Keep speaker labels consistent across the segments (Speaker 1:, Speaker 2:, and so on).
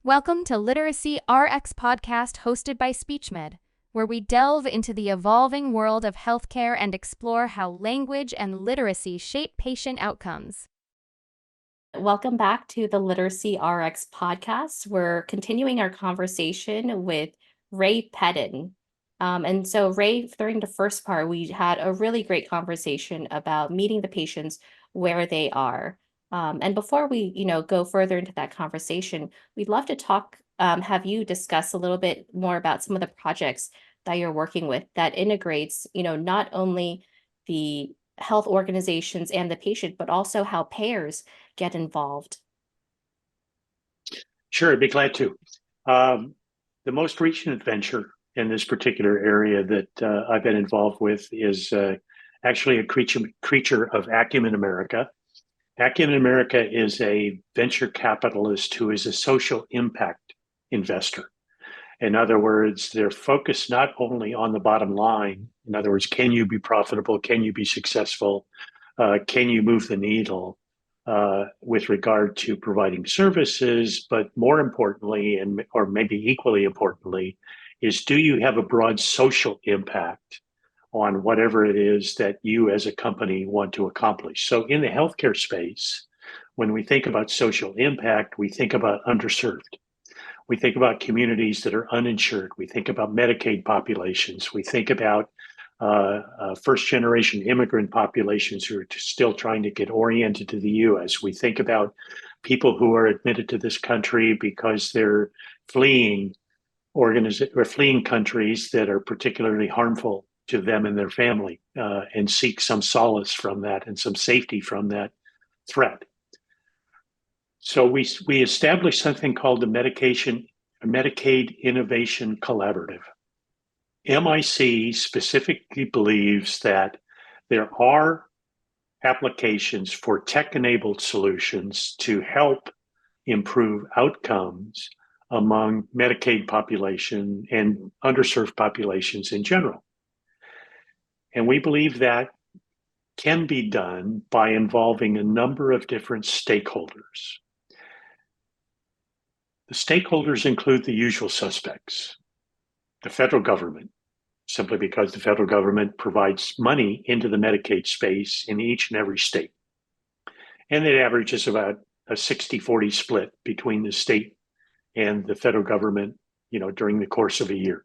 Speaker 1: Welcome to Literacy RX podcast hosted by SpeechMED, where we delve into the evolving world of healthcare and explore how language and literacy shape patient outcomes.
Speaker 2: Welcome back to the Literacy RX podcast. We're continuing our conversation with Ray Pedden. And so, Ray, during the first part, we had a really great conversation about meeting the patients where they are. And before we, go further into that conversation, we'd love to have you discuss a little bit more about some of the projects that you're working with that integrates, not only the health organizations and the patient, but also how payers get involved.
Speaker 3: Sure, I'd be glad to. The most recent adventure in this particular area that I've been involved with is actually a creature of Acumen America. Acumen America is a venture capitalist who is a social impact investor. In other words, they're focused not only on the bottom line. In other words, can you be profitable? Can you be successful? Can you move the needle with regard to providing services? But more importantly, or maybe equally importantly, is do you have a broad social impact on whatever it is that you as a company want to accomplish? So in the healthcare space, when we think about social impact, we think about underserved. We think about communities that are uninsured. We think about Medicaid populations. We think about first-generation immigrant populations who are still trying to get oriented to the U.S. We think about people who are admitted to this country because they're fleeing countries that are particularly harmful to them and their family, and seek some solace from that and some safety from that threat. So we established something called the Medicaid Innovation Collaborative. MIC specifically believes that there are applications for tech-enabled solutions to help improve outcomes among Medicaid population and underserved populations in general. And we believe that can be done by involving a number of different stakeholders. The stakeholders include the usual suspects, the federal government, simply because the federal government provides money into the Medicaid space in each and every state. And it averages about a 60-40 split between the state and the federal government, during the course of a year.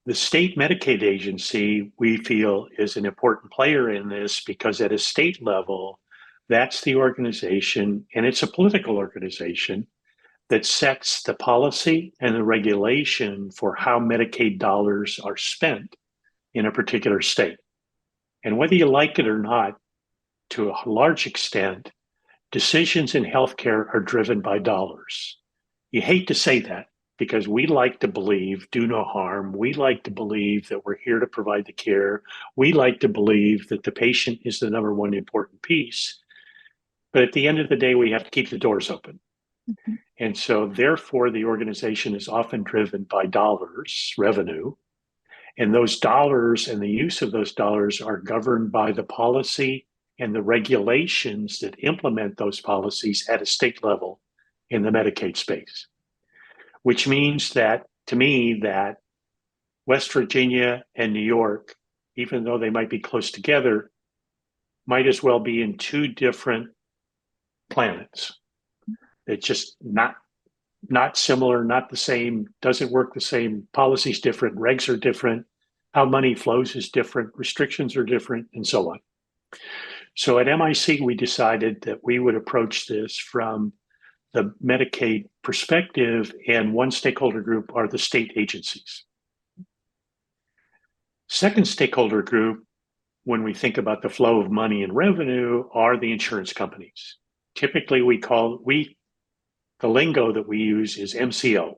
Speaker 3: The state Medicaid agency, we feel, is an important player in this because at a state level, that's the organization, and it's a political organization, that sets the policy and the regulation for how Medicaid dollars are spent in a particular state. And whether you like it or not, to a large extent, decisions in healthcare are driven by dollars. You hate to say that because we like to believe do no harm. We like to believe that we're here to provide the care. We like to believe that the patient is the number one important piece. But at the end of the day, we have to keep the doors open. Mm-hmm. And so therefore, the organization is often driven by dollars, revenue, and those dollars and the use of those dollars are governed by the policy and the regulations that implement those policies at a state level in the Medicaid space, which means that, to me, that West Virginia and New York, even though they might be close together, might as well be in two different planets. It's just not similar, not the same, doesn't work the same. Policy's different, regs are different, how money flows is different, restrictions are different, and so on. So at MIC, we decided that we would approach this from the Medicaid perspective, and one stakeholder group are the state agencies. Second stakeholder group, when we think about the flow of money and revenue, are the insurance companies. Typically, the lingo that we use is MCO,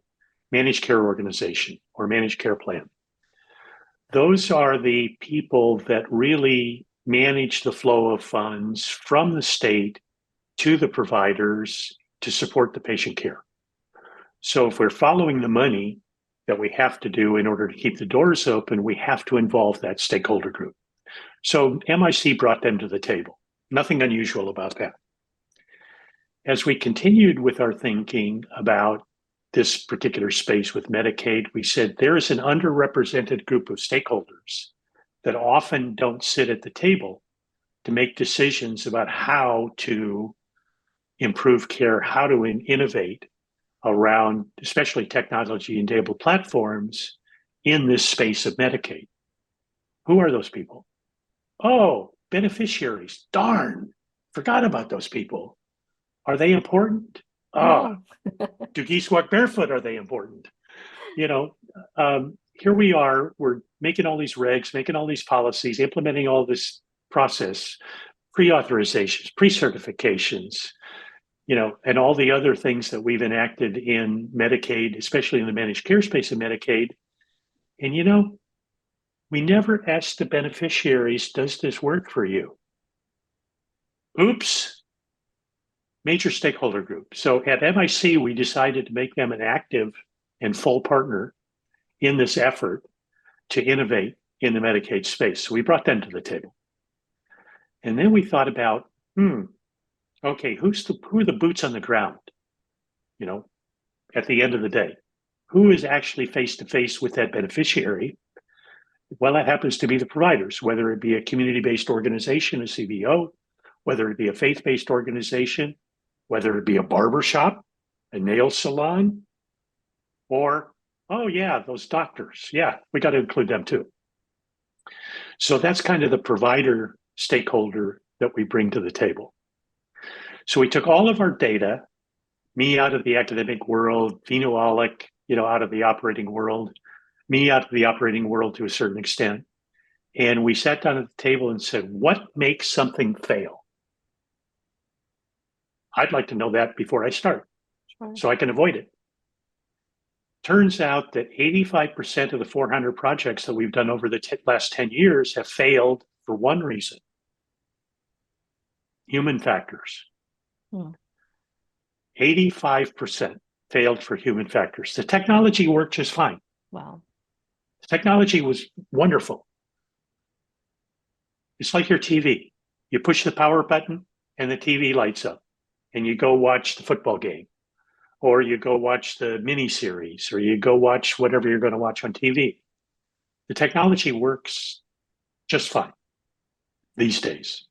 Speaker 3: Managed Care Organization or Managed Care Plan. Those are the people that really manage the flow of funds from the state to the providers to support the patient care. So if we're following the money that we have to do in order to keep the doors open, we have to involve that stakeholder group. So MIC brought them to the table. Nothing unusual about that. as we continued with our thinking about this particular space with Medicaid, we said there is an underrepresented group of stakeholders that often don't sit at the table to make decisions about how to improve care, how to innovate around, especially technology-enabled platforms in this space of Medicaid. Who are those people? Oh, beneficiaries. Darn, forgot about those people. Are they important?
Speaker 2: No.
Speaker 3: Do geese walk barefoot? Are they important? Here we are, we're making all these regs, making all these policies, implementing all this process, pre-authorizations, pre-certifications, and all the other things that we've enacted in Medicaid, especially in the managed care space of Medicaid. And we never asked the beneficiaries, does this work for you? Oops. Major stakeholder group. So at MIC, we decided to make them an active and full partner in this effort to innovate in the Medicaid space. So we brought them to the table. And then we thought about, okay, who are the boots on the ground, at the end of the day? Who is actually face-to-face with that beneficiary? Well, that happens to be the providers, whether it be a community-based organization, a CBO, whether it be a faith-based organization, whether it be a barber shop, a nail salon, or, oh yeah, those doctors. Yeah, we got to include them too. So that's kind of the provider stakeholder that we bring to the table. So we took all of our data, me out of the academic world, Vino Alec, out of the operating world, me out of the operating world to a certain extent. And we sat down at the table and said, what makes something fail? I'd like to know that before I start, so I can avoid it. Turns out that 85% of the 400 projects that we've done over the last 10 years have failed for one reason: human factors. 85% failed for human factors. The technology worked just fine.
Speaker 2: Wow.
Speaker 3: The technology was wonderful. It's like your TV. You push the power button and the TV lights up, and you go watch the football game, or you go watch the miniseries, or you go watch whatever you're going to watch on TV. The technology works just fine these days.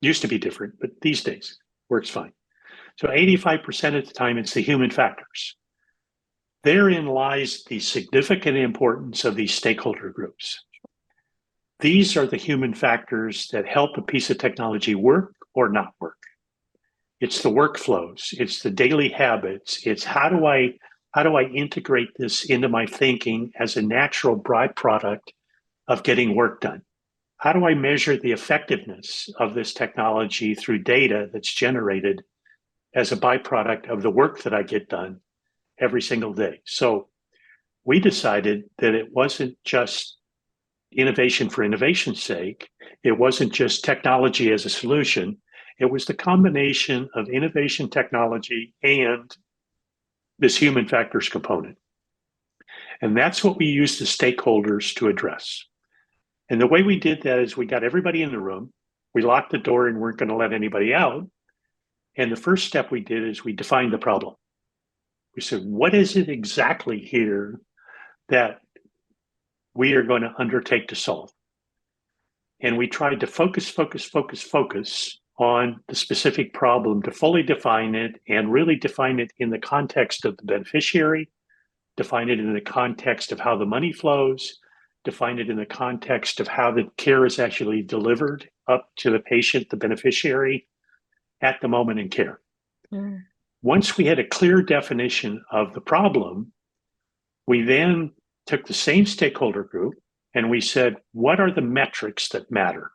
Speaker 3: Used to be different, but these days works fine. So 85% of the time, it's the human factors. Therein lies the significant importance of these stakeholder groups. These are the human factors that help a piece of technology work or not work. It's the workflows, it's the daily habits, it's how do I integrate this into my thinking as a natural byproduct of getting work done? How do I measure the effectiveness of this technology through data that's generated as a byproduct of the work that I get done every single day? So we decided that it wasn't just innovation for innovation's sake. It wasn't just technology as a solution. It was the combination of innovation, technology, and this human factors component. And that's what we used the stakeholders to address. And the way we did that is we got everybody in the room. We locked the door and weren't going to let anybody out. And the first step we did is we defined the problem. We said, what is it exactly here that we are going to undertake to solve? And we tried to focus on the specific problem to fully define it and really define it in the context of the beneficiary, define it in the context of how the money flows, define it in the context of how the care is actually delivered up to the patient, the beneficiary, at the moment in care. Once we had a clear definition of the problem, we then took the same stakeholder group and we said, what are the metrics that matter?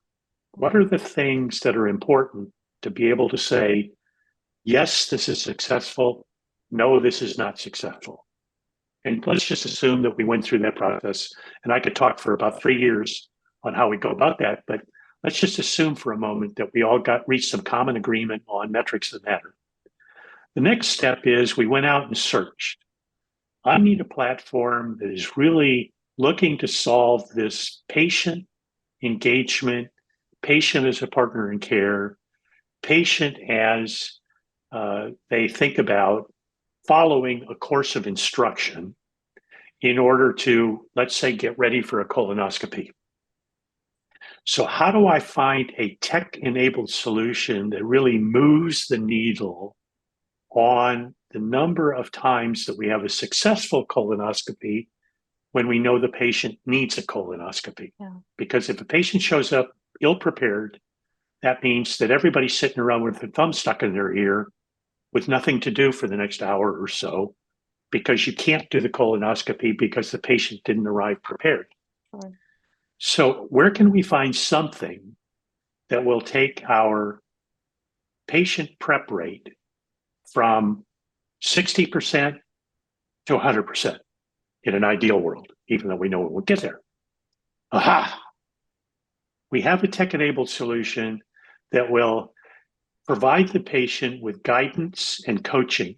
Speaker 3: What are the things that are important to be able to say, yes, this is successful, no, this is not successful? And let's just assume that we went through that process, and I could talk for about 3 years on how we go about that, but let's just assume for a moment that we all reached some common agreement on metrics that matter. The next step is we went out and searched. I need a platform that is really looking to solve this patient engagement, patient as a partner in care, patient as they think about following a course of instruction in order to, let's say, get ready for a colonoscopy. So how do I find a tech-enabled solution that really moves the needle on the number of times that we have a successful colonoscopy when we know the patient needs a colonoscopy?
Speaker 2: Yeah.
Speaker 3: Because if a patient shows up ill-prepared, that means that everybody's sitting around with their thumb stuck in their ear with nothing to do for the next hour or so, because you can't do the colonoscopy because the patient didn't arrive prepared.
Speaker 2: Sure.
Speaker 3: So where can we find something that will take our patient prep rate from 60% to 100% in an ideal world, even though we know it will get there? Aha! We have a tech-enabled solution that will provide the patient with guidance and coaching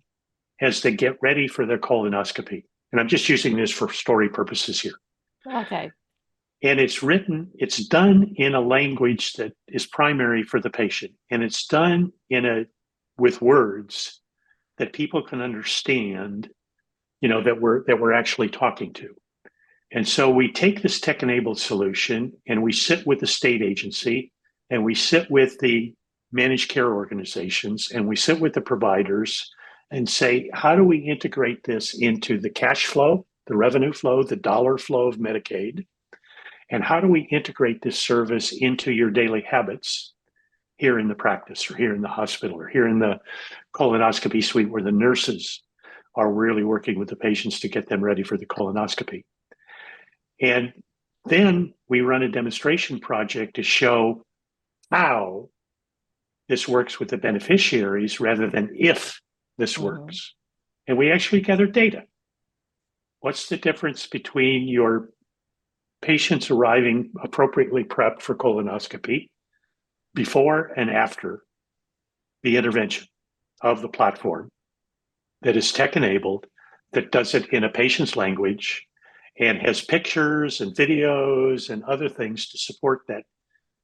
Speaker 3: as they get ready for their colonoscopy. And I'm just using this for story purposes here.
Speaker 2: Okay.
Speaker 3: And it's done in a language that is primary for the patient. And it's done with words that people can understand, that we're actually talking to. And so we take this tech-enabled solution and we sit with the state agency and we sit with the managed care organizations and we sit with the providers and say, how do we integrate this into the cash flow, the revenue flow, the dollar flow of Medicaid? And how do we integrate this service into your daily habits here in the practice or here in the hospital or here in the colonoscopy suite where the nurses are really working with the patients to get them ready for the colonoscopy? And then we run a demonstration project to show how this works with the beneficiaries rather than if this works. And we actually gather data. What's the difference between your patients arriving appropriately prepped for colonoscopy before and after the intervention of the platform that is tech-enabled, that does it in a patient's language, and has pictures and videos and other things to support that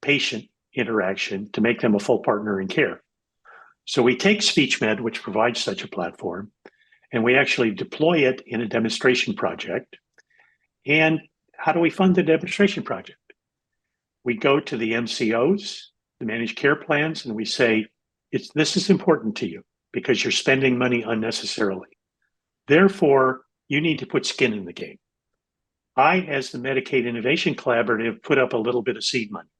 Speaker 3: patient interaction to make them a full partner in care? So we take SpeechMED, which provides such a platform, and we actually deploy it in a demonstration project. And how do we fund the demonstration project? We go to the MCOs, the managed care plans, and we say, this is important to you because you're spending money unnecessarily. Therefore, you need to put skin in the game. I, as the Medicaid Innovation Collaborative, put up a little bit of seed money,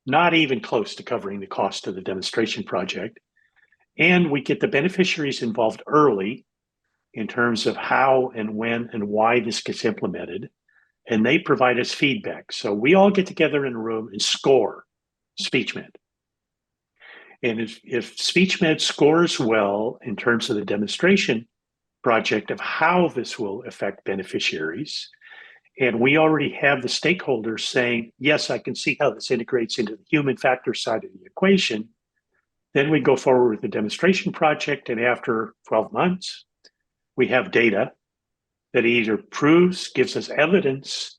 Speaker 3: not even close to covering the cost of the demonstration project. And we get the beneficiaries involved early in terms of how and when and why this gets implemented. And they provide us feedback. So we all get together in a room and score SpeechMED. And if SpeechMED scores well in terms of the demonstration project of how this will affect beneficiaries, and we already have the stakeholders saying, yes, I can see how this integrates into the human factor side of the equation, then we go forward with the demonstration project. And after 12 months, we have data that either gives us evidence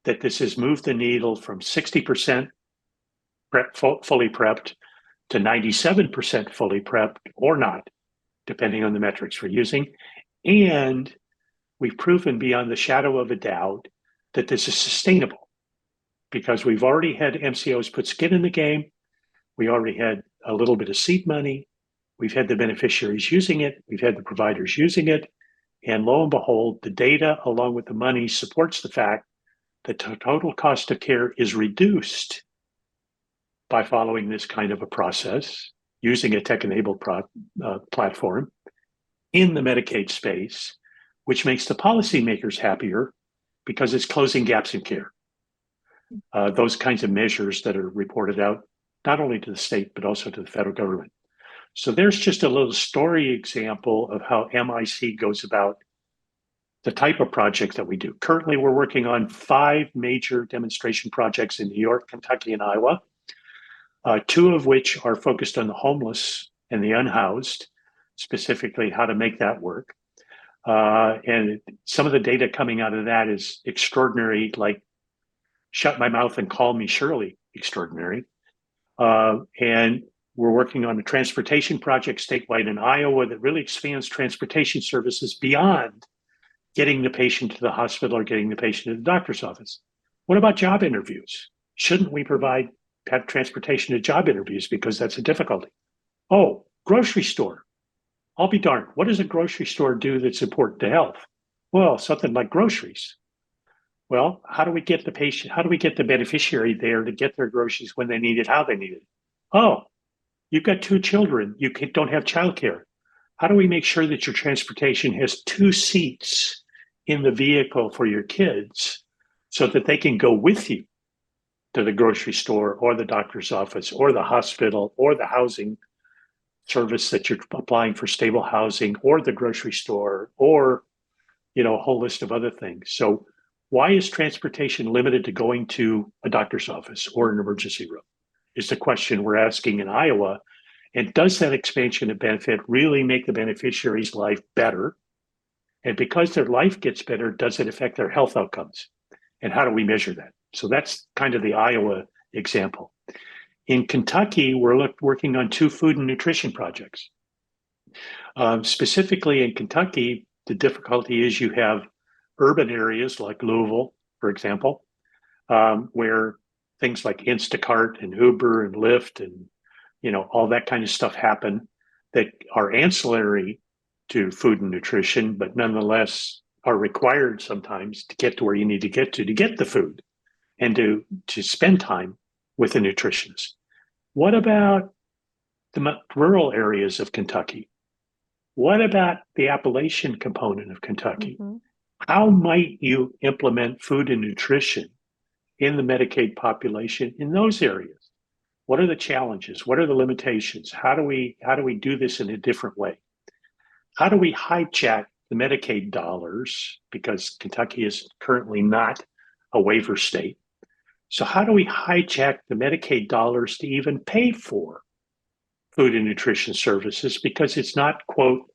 Speaker 3: that this has moved the needle from 60% fully prepped to 97% fully prepped or not, depending on the metrics we're using. And we've proven beyond the shadow of a doubt that this is sustainable because we've already had MCOs put skin in the game. We already had a little bit of seed money. We've had the beneficiaries using it. We've had the providers using it. And lo and behold, the data along with the money supports the fact that the total cost of care is reduced by following this kind of a process, using a tech-enabled platform in the Medicaid space, which makes the policymakers happier because it's closing gaps in care. Those kinds of measures that are reported out, not only to the state, but also to the federal government. So there's just a little story example of how MIC goes about the type of project that we do. Currently, we're working on 5 major demonstration projects in New York, Kentucky, and Iowa, 2 of which are focused on the homeless and the unhoused, specifically how to make that work. And some of the data coming out of that is extraordinary, like shut my mouth and call me Shirley extraordinary. And We're working on a transportation project statewide in Iowa that really expands transportation services beyond getting the patient to the hospital or getting the patient to the doctor's office. What about job interviews? Shouldn't we have transportation to job interviews because that's a difficulty? Oh, grocery store. I'll be darned. What does a grocery store do that's important to health? Well, something like groceries. Well, how do we get the beneficiary there to get their groceries when they need it, how they need it? Oh, you've got 2 children. You don't have childcare. How do we make sure that your transportation has 2 seats in the vehicle for your kids so that they can go with you to the grocery store or the doctor's office or the hospital or the housing service that you're applying for stable housing or the grocery store or, a whole list of other things. So why is transportation limited to going to a doctor's office or an emergency room is the question we're asking in Iowa. And does that expansion of benefit really make the beneficiary's life better? And because their life gets better, does it affect their health outcomes? And how do we measure that? So that's kind of the Iowa example. In Kentucky, we're working on 2 food and nutrition projects. Specifically in Kentucky, the difficulty is you have urban areas like Louisville, for example, where things like Instacart and Uber and Lyft and all that kind of stuff happen that are ancillary to food and nutrition, but nonetheless are required sometimes to get to where you need to get the food and to spend time with a nutritionist. What about the rural areas of Kentucky? What about the Appalachian component of Kentucky? Mm-hmm. How might you implement food and nutrition in the Medicaid population in those areas? What are the challenges? What are the limitations? How do we do this in a different way? How do we hijack the Medicaid dollars? Because Kentucky is currently not a waiver state. So how do we hijack the Medicaid dollars to even pay for food and nutrition services? Because it's not, quote,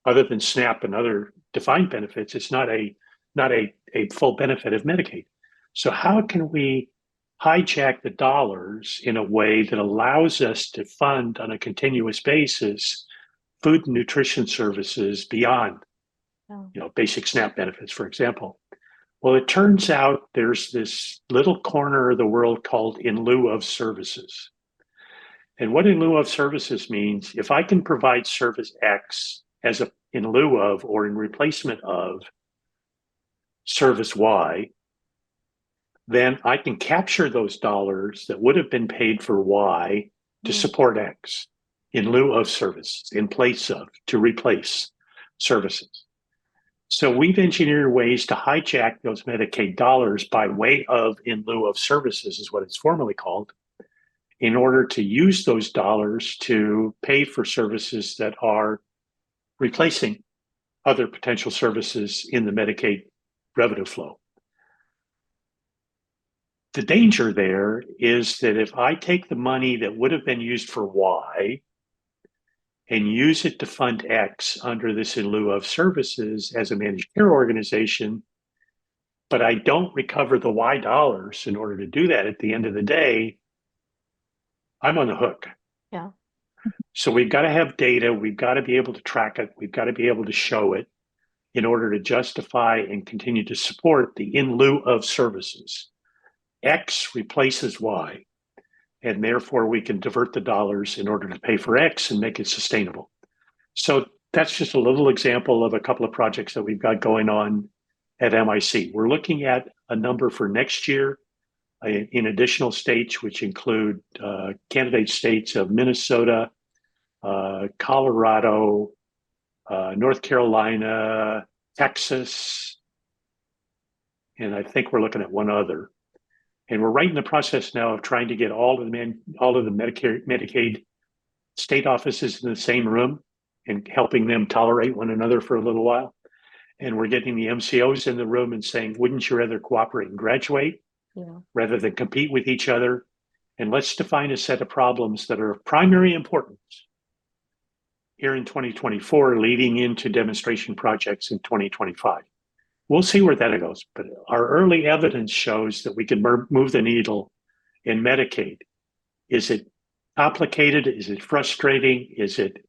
Speaker 3: other than SNAP and other defined benefits, it's not a full benefit of Medicaid. So how can we hijack the dollars in a way that allows us to fund on a continuous basis food and nutrition services beyond, basic SNAP benefits, for example? Well, it turns out there's this little corner of the world called in lieu of services. And what in lieu of services means, if I can provide service X as in lieu of or in replacement of service Y, then I can capture those dollars that would have been paid for Y to support X in lieu of services, in place of, to replace services. So we've engineered ways to hijack those Medicaid dollars by way of in lieu of services, is what it's formally called, in order to use those dollars to pay for services that are replacing other potential services in the Medicaid revenue flow. The danger there is that if I take the money that would have been used for Y and use it to fund X under this in lieu of services as a managed care organization, but I don't recover the Y dollars in order to do that at the end of the day, I'm on the hook.
Speaker 2: Yeah.
Speaker 3: So we've got to have data. We've got to be able to track it. We've got to be able to show it in order to justify and continue to support the in lieu of services. X replaces Y, and therefore we can divert the dollars in order to pay for X and make it sustainable. So that's just a little example of a couple of projects that we've got going on at MIC. We're looking at a number for next year in additional states, which include candidate states of Minnesota, Colorado, North Carolina, Texas, and I think we're looking at one other. And we're right in the process now of trying to get all of the Medicaid state offices in the same room and helping them tolerate one another for a little while. And we're getting the MCOs in the room and saying, wouldn't you rather cooperate and graduate rather than compete with each other? And let's define a set of problems that are of primary importance here in 2024, leading into demonstration projects in 2025. We'll see where that goes, but our early evidence shows that we can move the needle in Medicaid. Is it complicated? Is it frustrating? Is it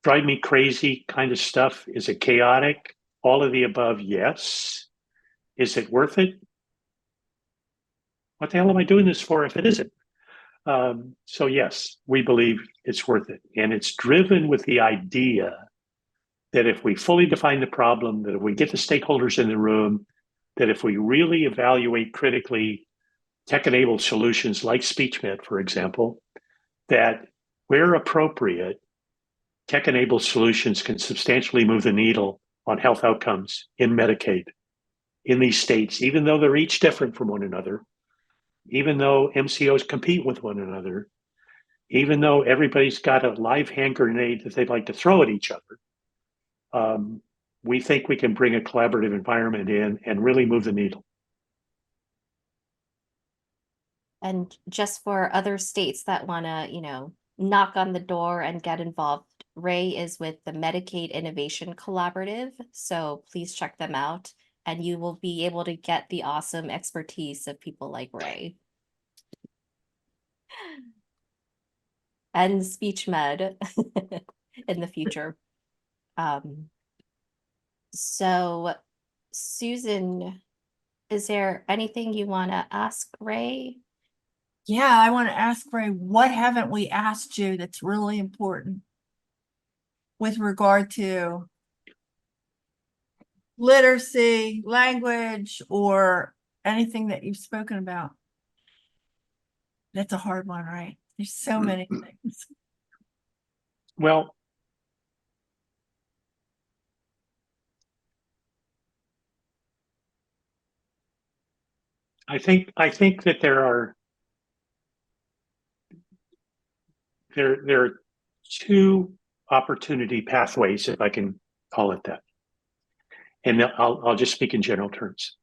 Speaker 3: drive me crazy kind of stuff? Is it chaotic? All of the above, yes. Is it worth it? What the hell am I doing this for if it isn't? So yes, we believe it's worth it. And it's driven with the idea that if we fully define the problem, that if we get the stakeholders in the room, that if we really evaluate critically tech-enabled solutions like SpeechMED, for example, that where appropriate, tech-enabled solutions can substantially move the needle on health outcomes in Medicaid in these states, even though they're each different from one another, even though MCOs compete with one another, even though everybody's got a live hand grenade that they'd like to throw at each other. We think we can bring a collaborative environment in and really move the needle.
Speaker 2: And just for other states that want to, knock on the door and get involved, Ray is with the Medicaid Innovation Collaborative. So please check them out and you will be able to get the awesome expertise of people like Ray. And SpeechMED in the future. So Susan, is there anything you want to ask Ray?
Speaker 4: Yeah, I want to ask Ray, what haven't we asked you that's really important with regard to literacy, language, or anything that you've spoken about? That's a hard one, right? There's so many things.
Speaker 3: Well, I think that there are two opportunity pathways, if I can call it that. And I'll just speak in general terms.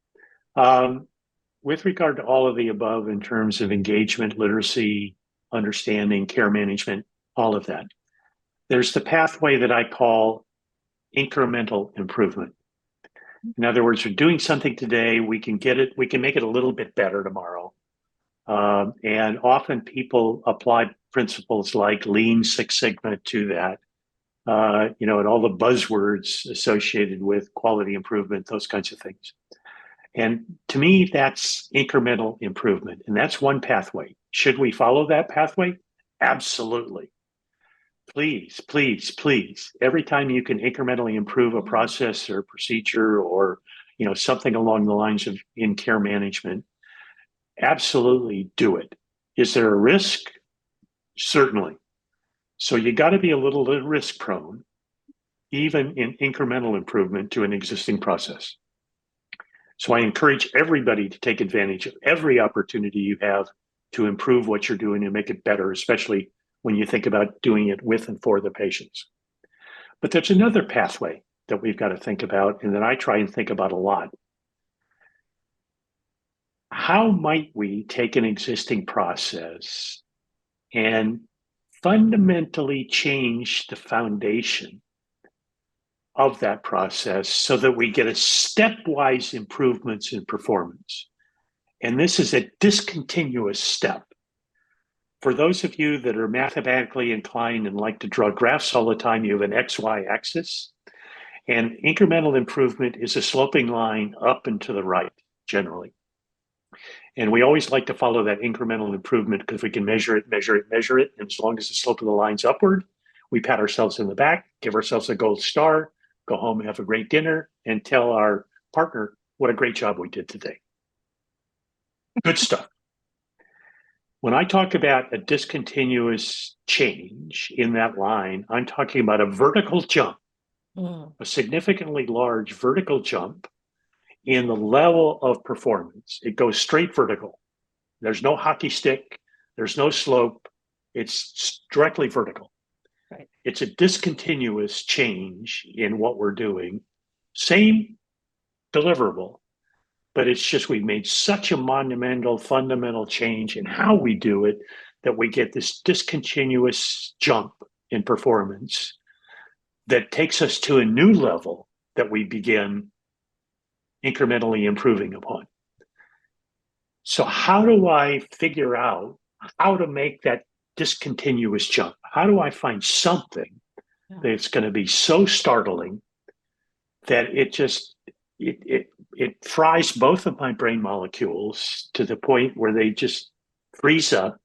Speaker 3: With regard to all of the above in terms of engagement, literacy, understanding, care management, all of that, there's the pathway that I call incremental improvement. In other words, we're doing something today, we can make it a little bit better tomorrow. And often people apply principles like Lean Six Sigma to that, and all the buzzwords associated with quality improvement, those kinds of things. And to me, that's incremental improvement. And that's one pathway. Should we follow that pathway? Absolutely. Please, please, please. Every time you can incrementally improve a process or procedure or something along the lines of in care management, absolutely do it. Is there a risk? Certainly. So you got to be a little risk prone, even in incremental improvement to an existing process. So I encourage everybody to take advantage of every opportunity you have to improve what you're doing and make it better, especially when you think about doing it with and for the patients. But there's another pathway that we've got to think about and that I try and think about a lot. How might we take an existing process and fundamentally change the foundation of that process so that we get a stepwise improvements in performance? And this is a discontinuous step. For those of you that are mathematically inclined and like to draw graphs all the time, you have an XY axis. And incremental improvement is a sloping line up and to the right, generally. And we always like to follow that incremental improvement because we can measure it. And as long as the slope of the line's upward, we pat ourselves in the back, give ourselves a gold star, go home and have a great dinner, and tell our partner what a great job we did today. Good stuff. When I talk about a discontinuous change in that line, I'm talking about a vertical jump, a significantly large vertical jump in the level of performance. It goes straight vertical. There's no hockey stick. There's no slope. It's directly vertical.
Speaker 2: Right.
Speaker 3: It's a discontinuous change in what we're doing. Same deliverable, but it's just we've made such a monumental, fundamental change in how we do it that we get this discontinuous jump in performance that takes us to a new level that we begin incrementally improving upon. So how do I figure out how to make that discontinuous jump? How do I find something that's going to be so startling that it fries both of my brain molecules to the point where they just freeze up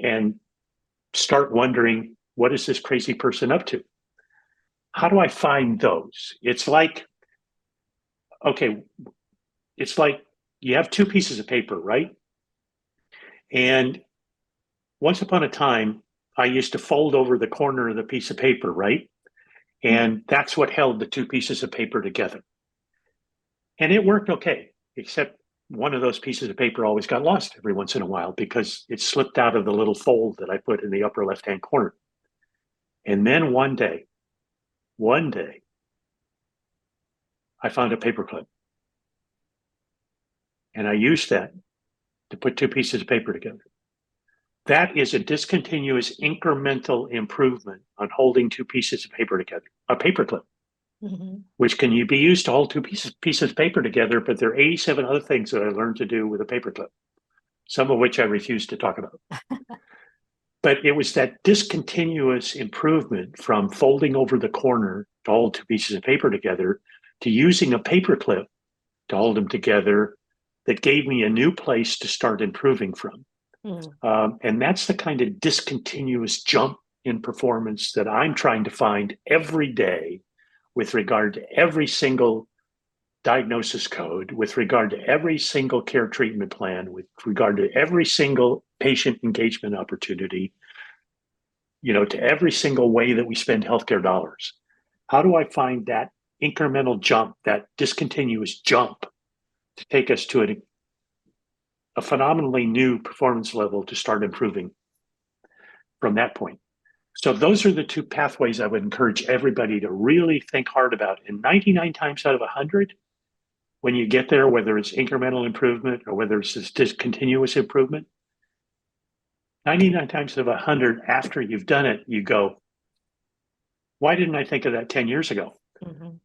Speaker 3: and start wondering, what is this crazy person up to? How do I find those? It's like you have two pieces of paper, right? And once upon a time, I used to fold over the corner of the piece of paper, right? And that's what held the two pieces of paper together. And it worked okay, except one of those pieces of paper always got lost every once in a while because it slipped out of the little fold that I put in the upper left-hand corner. And then one day, I found a paperclip. And I used that to put two pieces of paper together. That is a discontinuous incremental improvement on holding two pieces of paper together, a paperclip, which can be used to hold two pieces of paper together, but there are 87 other things that I learned to do with a paperclip, some of which I refuse to talk about. But it was that discontinuous improvement from folding over the corner to hold two pieces of paper together to using a paperclip to hold them together that gave me a new place to start improving from. And that's the kind of discontinuous jump in performance that I'm trying to find every day with regard to every single diagnosis code, with regard to every single care treatment plan, with regard to every single patient engagement opportunity, to every single way that we spend healthcare dollars. How do I find that incremental jump, that discontinuous jump to take us to a phenomenally new performance level to start improving from that point? So those are the two pathways I would encourage everybody to really think hard about. And 99 times out of 100, when you get there, whether it's incremental improvement or whether it's this discontinuous improvement, 99 times out of 100, after you've done it, you go, why didn't I think of that 10 years ago?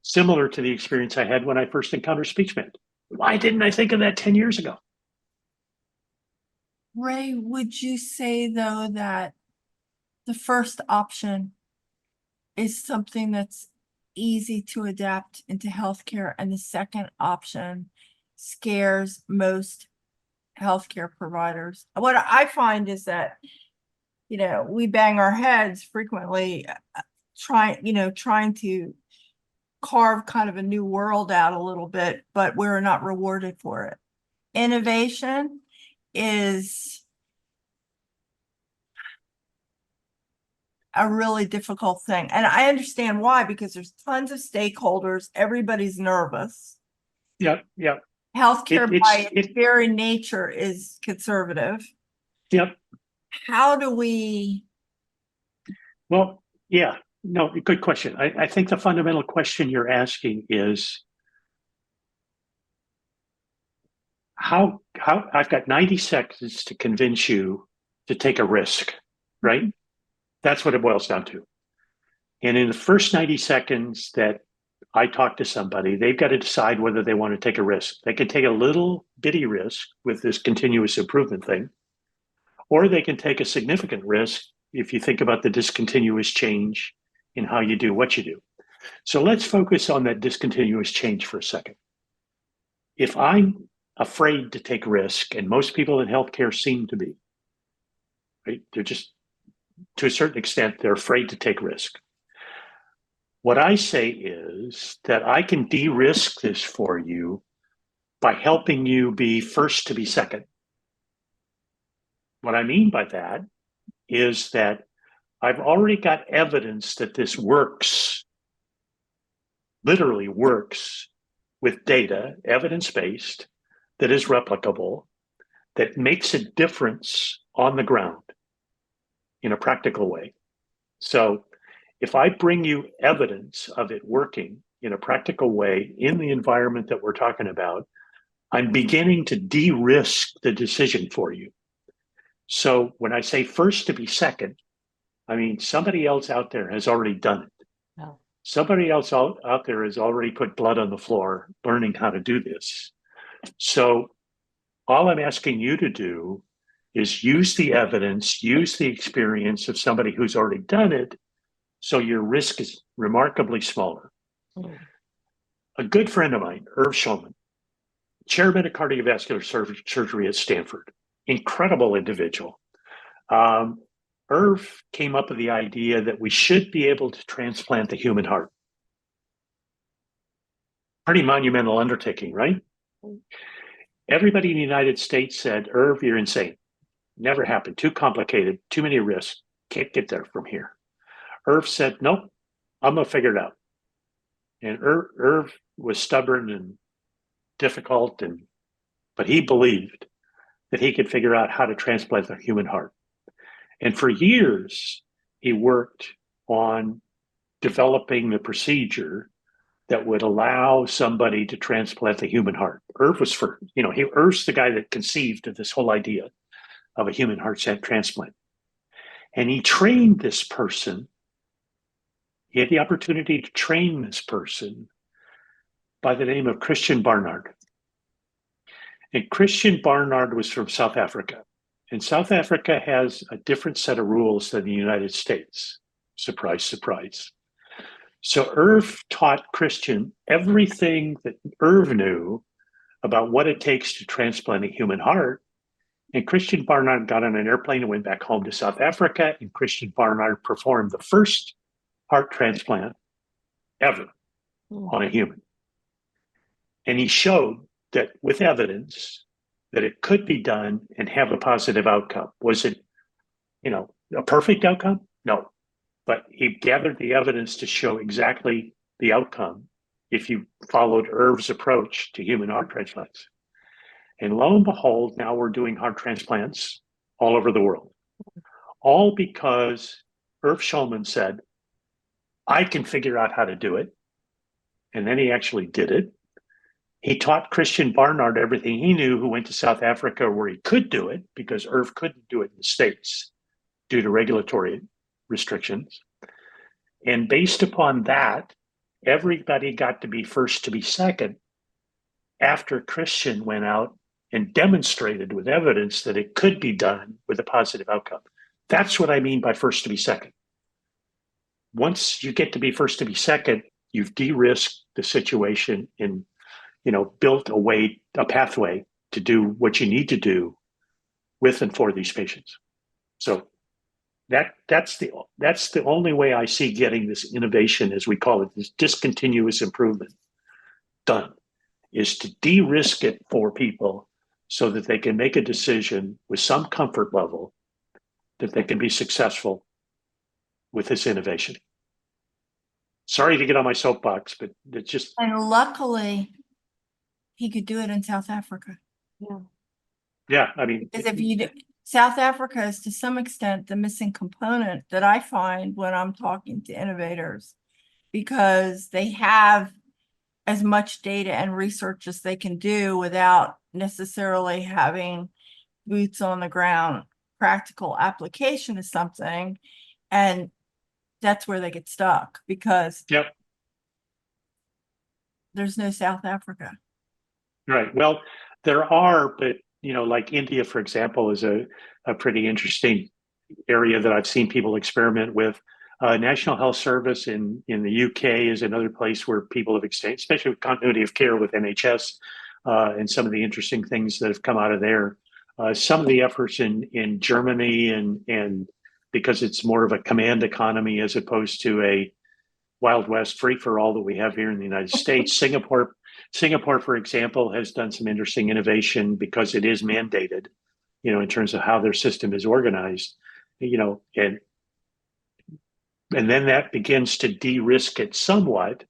Speaker 3: Similar to the experience I had when I first encountered SpeechMED. Why didn't I think of that 10 years ago?
Speaker 4: Ray, would you say, though, that the first option is something that's easy to adapt into healthcare, and the second option scares most healthcare providers? What I find is that, we bang our heads frequently trying to carve kind of a new world out a little bit, but we're not rewarded for it. Innovation is a really difficult thing. And I understand why, because there's tons of stakeholders. Everybody's nervous.
Speaker 3: Yeah.
Speaker 4: Healthcare by its very nature is conservative.
Speaker 3: Yep.
Speaker 4: How do we?
Speaker 3: Well, yeah, no, good question. I think the fundamental question you're asking is how I've got 90 seconds to convince you to take a risk, right? That's what it boils down to. And in the first 90 seconds that I talk to somebody, they've got to decide whether they want to take a risk. They can take a little bitty risk with this continuous improvement thing, or they can take a significant risk if you think about the discontinuous change in how you do what you do. So let's focus on that discontinuous change for a second. If I'm afraid to take risk, and most people in healthcare seem to be, right? They're just, to a certain extent, they're afraid to take risk. What I say is that I can de-risk this for you by helping you be first to be second. What I mean by that is that I've already got evidence that this works, literally works, with data, evidence-based, that is replicable, that makes a difference on the ground in a practical way. So if I bring you evidence of it working in a practical way in the environment that we're talking about, I'm beginning to de-risk the decision for you. So when I say first to be second, I mean somebody else out there has already done it. Oh. Somebody else out there has already put blood on the floor learning how to do this. So all I'm asking you to do is use the evidence, use the experience of somebody who's already done it, so your risk is remarkably smaller. A good friend of mine, Irv Shulman, chairman of cardiovascular surgery at Stanford, incredible individual. Irv came up with the idea that we should be able to transplant the human heart. Pretty monumental undertaking, right? Everybody in the United States said, Irv, you're insane. Never happened. Too complicated, too many risks. Can't get there from here. Irv said, nope, I'm going to figure it out. And Irv was stubborn and difficult, but he believed that he could figure out how to transplant the human heart. And for years, he worked on developing the procedure that would allow somebody to transplant the human heart. Irv was Irv's the guy that conceived of this whole idea of a human heart transplant. And he trained this person. He had the opportunity to train this person by the name of Christian Barnard. And Christian Barnard was from South Africa. And South Africa has a different set of rules than the United States. Surprise, surprise. So Irv taught Christian everything that Irv knew about what it takes to transplant a human heart. And Christian Barnard got on an airplane and went back home to South Africa. And Christian Barnard performed the first heart transplant ever on a human. And he showed that with evidence that it could be done and have a positive outcome. Was it, a perfect outcome? No. But he gathered the evidence to show exactly the outcome if you followed Irv's approach to human heart transplants. And lo and behold, now we're doing heart transplants all over the world. All because Irv Shulman said, I can figure out how to do it. And then he actually did it. He taught Christian Barnard everything he knew, who went to South Africa where he could do it, because Irv couldn't do it in the States due to regulatory restrictions. And based upon that, everybody got to be first to be second after Christian went out and demonstrated with evidence that it could be done with a positive outcome. That's what I mean by first to be second. Once you get to be first to be second, you've de-risked the situation and built a pathway to do what you need to do with and for these patients. So that's the only way I see getting this innovation, as we call it, this discontinuous improvement done, is to de-risk it for people so that they can make a decision with some comfort level that they can be successful with this innovation. Sorry to get on my soapbox, but it's just...
Speaker 4: And luckily, he could do it in South Africa.
Speaker 3: Yeah, I mean...
Speaker 4: Because South Africa is to some extent the missing component that I find when I'm talking to innovators, because they have as much data and research as they can do without necessarily having boots on the ground, practical application of something. And that's where they get stuck, because there's no South Africa. Right.
Speaker 3: Well, there are, but like India, for example, is a pretty interesting area that I've seen people experiment with. National Health Service in the UK is another place where people have exchanged, especially with continuity of care with NHS, and some of the interesting things that have come out of there. Some of the efforts in Germany and because it's more of a command economy as opposed to a Wild West free for all that we have here in the United States. Singapore, for example, has done some interesting innovation because it is mandated, in terms of how their system is organized, and then that begins to de-risk it somewhat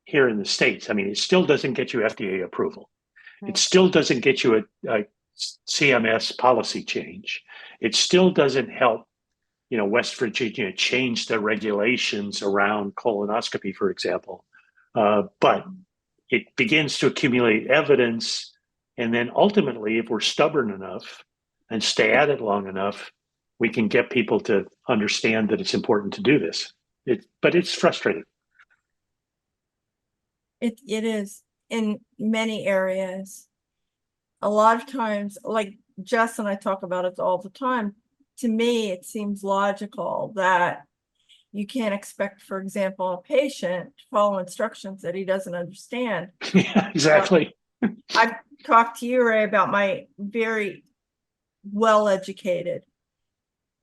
Speaker 3: here in the States. I mean, it still doesn't get you FDA approval. It still doesn't get you a CMS policy change. It still doesn't help, West Virginia change the regulations around colonoscopy, for example. But it begins to accumulate evidence. And then ultimately, if we're stubborn enough and stay at it long enough, we can get people to understand that it's important to do this. But it's frustrating. It
Speaker 4: is in many areas. A lot of times, like Jess and I talk about it all the time. To me, it seems logical that you can't expect, for example, a patient to follow instructions that he doesn't understand.
Speaker 3: Yeah, exactly.
Speaker 4: I've talked to you, Ray, about my very well-educated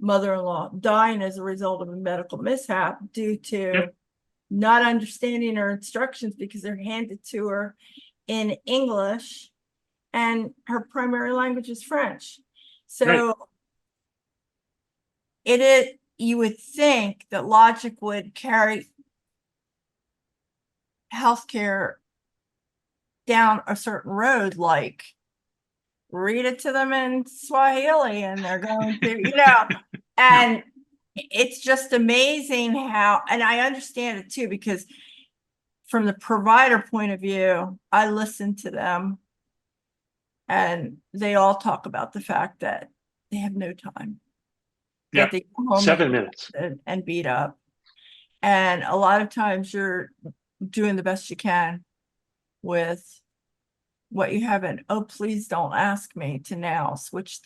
Speaker 4: mother-in-law dying as a result of a medical mishap due to
Speaker 3: Yep.
Speaker 4: not understanding her instructions because they're handed to her in English and her primary language is French. So
Speaker 3: Right.
Speaker 4: you would think that logic would carry healthcare down a certain road, like read it to them in Swahili and they're going to, and it's just amazing how, and I understand it too, because from the provider point of view, I listen to them and they all talk about the fact that they have no time,
Speaker 3: Yeah.
Speaker 4: that they come home
Speaker 3: 7 minutes.
Speaker 4: and beat up. And a lot of times you're doing the best you can with what you have. And oh, please don't ask me to now switch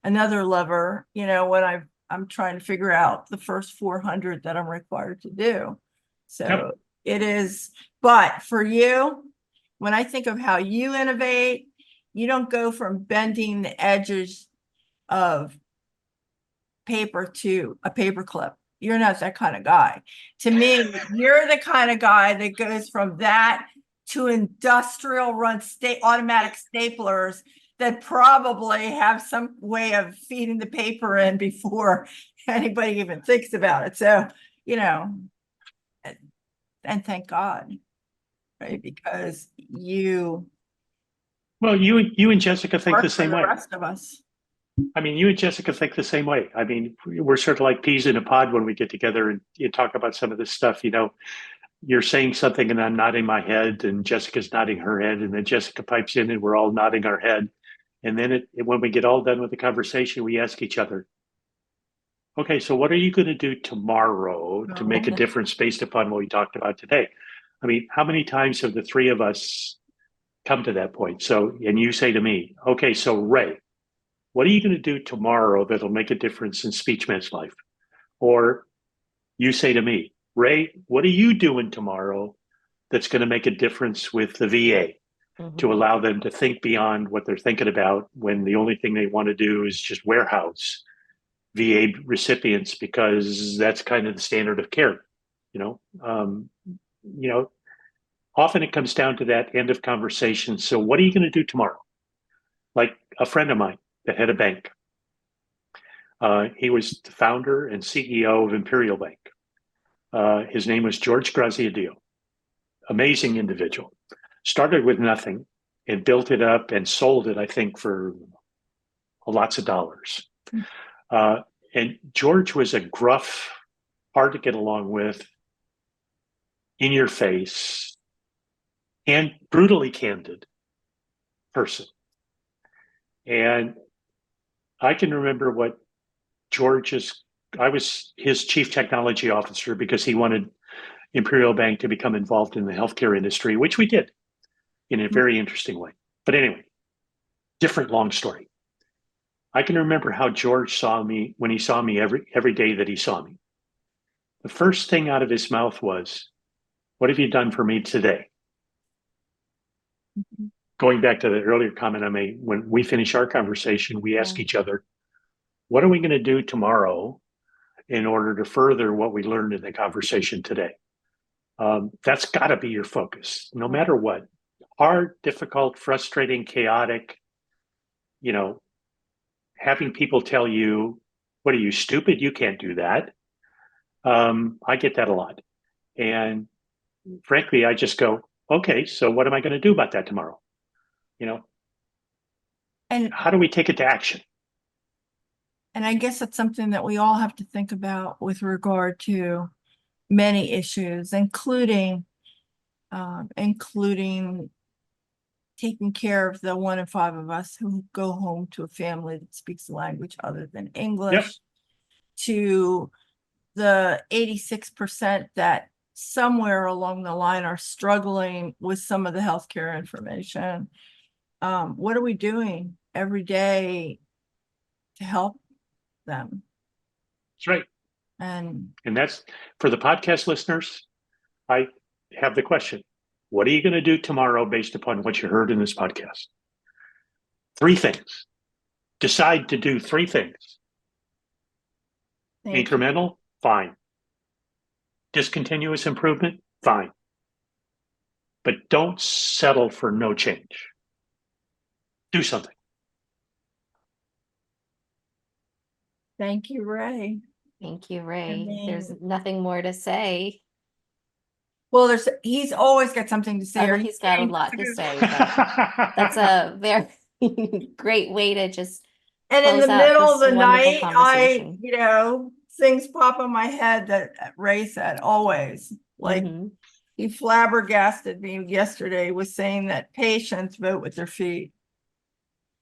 Speaker 4: another lever, when I'm trying to figure out the first 400 that I'm required to do. So
Speaker 3: Yep.
Speaker 4: it is, but for you, when I think of how you innovate, you don't go from bending the edges of paper to a paperclip. You're not that kind of guy. To me, you're the kind of guy that goes from that to industrial run automatic staplers that probably have some way of feeding the paper in before anybody even thinks about it. So, and thank God, right? Because you
Speaker 3: Well, you and Jessica think
Speaker 4: work
Speaker 3: the
Speaker 4: for
Speaker 3: same
Speaker 4: the
Speaker 3: way.
Speaker 4: rest of us.
Speaker 3: I mean, you and Jessica think the same way. I mean, we're sort of like peas in a pod when we get together and you talk about some of this stuff. You're saying something and I'm nodding my head and Jessica's nodding her head and then Jessica pipes in and we're all nodding our head. And then when we get all done with the conversation, we ask each other, okay, so what are you going to do tomorrow to make a difference based upon what we talked about today? I mean, how many times have the three of us come to that point? So, and you say to me, okay, so Ray, what are you going to do tomorrow that'll make a difference in SpeechMED's life? Or you say to me, Ray, what are you doing tomorrow that's going to make a difference with the VA to allow them to think beyond what they're thinking about when the only thing they want to do is just warehouse VA recipients because that's kind of the standard of care, you know? Often it comes down to that end of conversation. So what are you going to do tomorrow? Like a friend of mine that had a bank. He was the founder and CEO of Imperial Bank. His name was George Graziadio. Amazing individual. Started with nothing and built it up and sold it, I think, for lots of dollars. And George was a gruff, hard to get along with, in your face, and brutally candid person. And I can remember what I was his chief technology officer because he wanted Imperial Bank to become involved in the healthcare industry, which we did in a very interesting way. But anyway, different long story. I can remember how George saw me when he saw me every day that he saw me. The first thing out of his mouth was, "What have you done for me today?" Going back to the earlier comment I made, when we finish our conversation, we ask each other, what are we going to do tomorrow in order to further what we learned in the conversation today? That's got to be your focus, no matter what. Hard, difficult, frustrating, chaotic, having people tell you, what are you, stupid? You can't do that. I get that a lot. And frankly, I just go, okay, so what am I going to do about that tomorrow?
Speaker 4: And
Speaker 3: how do we take it to action?
Speaker 4: And I guess it's something that we all have to think about with regard to many issues, including taking care of the 1 in 5 of us who go home to a family that speaks a language other than English, to the 86% that somewhere along the line are struggling with some of the healthcare information. What are we doing every day to help them.
Speaker 3: That's right.
Speaker 4: And
Speaker 3: that's for the podcast listeners. I have the question. What are you going to do tomorrow based upon what you heard in this podcast? 3 things. Decide to do 3 things. Incremental, fine. Discontinuous improvement, fine. But don't settle for no change. Do something.
Speaker 4: thank you, Ray.
Speaker 2: Thank you, Ray.
Speaker 4: mean-
Speaker 2: There's nothing more to say.
Speaker 4: Well, he's always got something to say.
Speaker 2: I know
Speaker 4: Are you
Speaker 2: he's got a
Speaker 4: kidding?
Speaker 2: lot to say, but that's a very great way to just
Speaker 4: And in
Speaker 2: close
Speaker 4: the
Speaker 2: out
Speaker 4: middle of
Speaker 2: this
Speaker 4: the
Speaker 2: wonderful
Speaker 4: night,
Speaker 2: conversation.
Speaker 4: things pop in my head that Ray said always. Like
Speaker 2: Mhm.
Speaker 4: he flabbergasted me yesterday with saying that patients vote with their feet.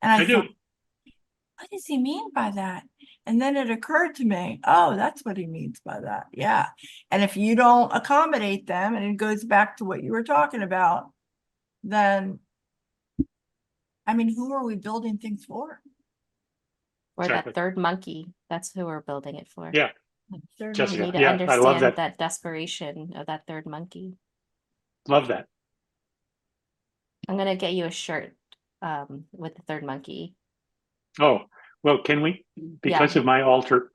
Speaker 4: And
Speaker 3: I
Speaker 4: I thought,
Speaker 3: do.
Speaker 4: what does he mean by that? And then it occurred to me, oh, that's what he means by that. Yeah. And if you don't accommodate them, and it goes back to what you were talking about, then, I mean, who are we building things for?
Speaker 2: Or
Speaker 3: Exactly.
Speaker 2: that third monkey. That's who we're building it for.
Speaker 3: Yeah.
Speaker 4: Third
Speaker 3: Just-
Speaker 2: We
Speaker 4: one.
Speaker 2: need to
Speaker 3: Yeah, I love
Speaker 2: understand
Speaker 3: that.
Speaker 2: that desperation of that third monkey.
Speaker 3: Love that.
Speaker 2: I'm gonna get you a shirt with the third monkey.
Speaker 3: Oh, well, can we, because my alter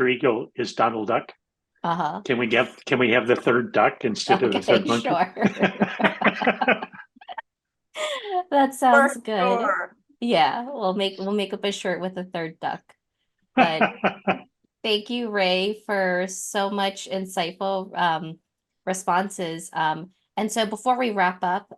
Speaker 3: ego is Donald Duck,
Speaker 2: Uh-huh.
Speaker 3: can we have the third duck instead of the
Speaker 2: Okay,
Speaker 3: third monkey?
Speaker 2: sure. That sounds
Speaker 4: For
Speaker 2: good.
Speaker 4: sure.
Speaker 2: Yeah, we'll make up a shirt with a third duck. But thank you, Ray, for so much insightful responses. And so before we wrap up,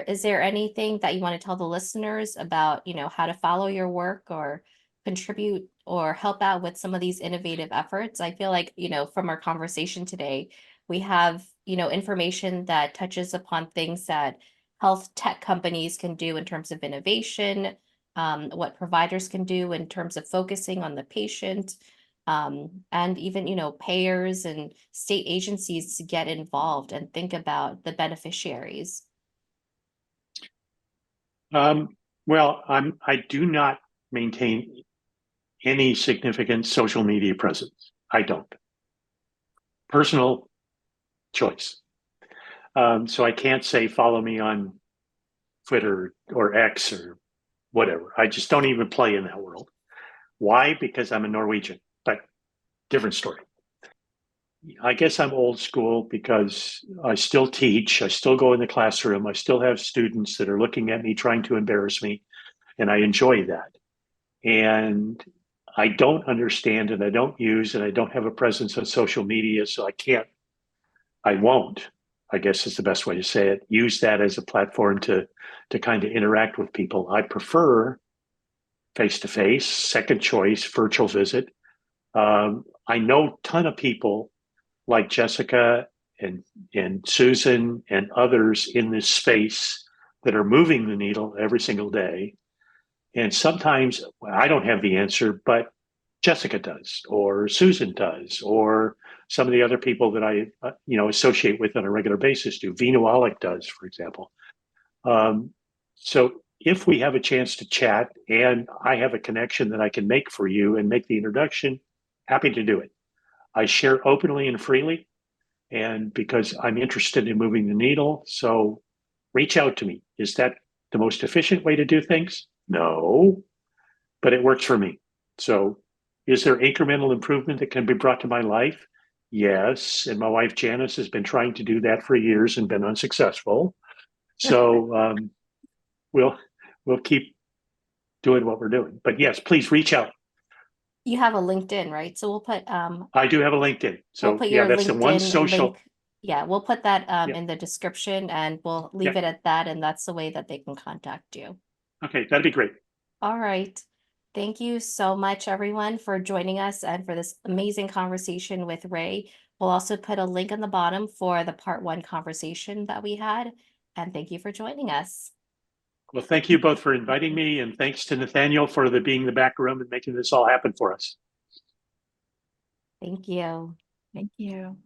Speaker 2: is there anything that you want to tell the listeners about, how to follow your work or contribute or help out with some of these innovative efforts? I feel like, from our conversation today, we have, information that touches upon things that health tech companies can do in terms of innovation, what providers can do in terms of focusing on the patient, and even, payers and state agencies to get involved and think about the beneficiaries.
Speaker 3: Well, I do not maintain any significant social media presence. I don't. Personal choice. So I can't say follow me on Twitter or X or whatever. I just don't even play in that world. Why? Because I'm a Norwegian, but different story. I guess I'm old school because I still teach, I still go in the classroom, I still have students that are looking at me trying to embarrass me, and I enjoy that. And I don't understand and I don't use and I don't have a presence on social media, so I won't, I guess is the best way to say it, use that as a platform to kind of interact with people. I prefer face-to-face, second choice, virtual visit. I know a ton of people like Jessica and Susan and others in this space that are moving the needle every single day. And sometimes I don't have the answer, but Jessica does, or Susan does, or some of the other people that I associate with on a regular basis do. Vinu Alec does, for example. So if we have a chance to chat and I have a connection that I can make for you and make the introduction, happy to do it. I share openly and freely, and because I'm interested in moving the needle. So reach out to me. Is that the most efficient way to do things? No, but it works for me. So is there incremental improvement that can be brought to my life? Yes. And my wife, Janice, has been trying to do that for years and been unsuccessful. So we'll keep doing what we're doing. But yes, please reach out.
Speaker 2: You have a LinkedIn, right? So we'll put
Speaker 3: I do have a LinkedIn. So
Speaker 2: we'll put
Speaker 3: yeah,
Speaker 2: your
Speaker 3: that's the one
Speaker 2: LinkedIn
Speaker 3: social.
Speaker 2: link. Yeah, we'll put that
Speaker 3: Yeah.
Speaker 2: in the description and we'll leave it at that, and that's the way that they can contact you.
Speaker 3: Okay, that'd be great.
Speaker 2: All right. Thank you so much, everyone, for joining us and for this amazing conversation with Ray. We'll also put a link on the bottom for the part 1 conversation that we had. And thank you for joining us.
Speaker 3: Well, thank you both for inviting me, and thanks to Nathaniel for being in the back room and making this all happen for us.
Speaker 2: Thank you.
Speaker 4: Thank you.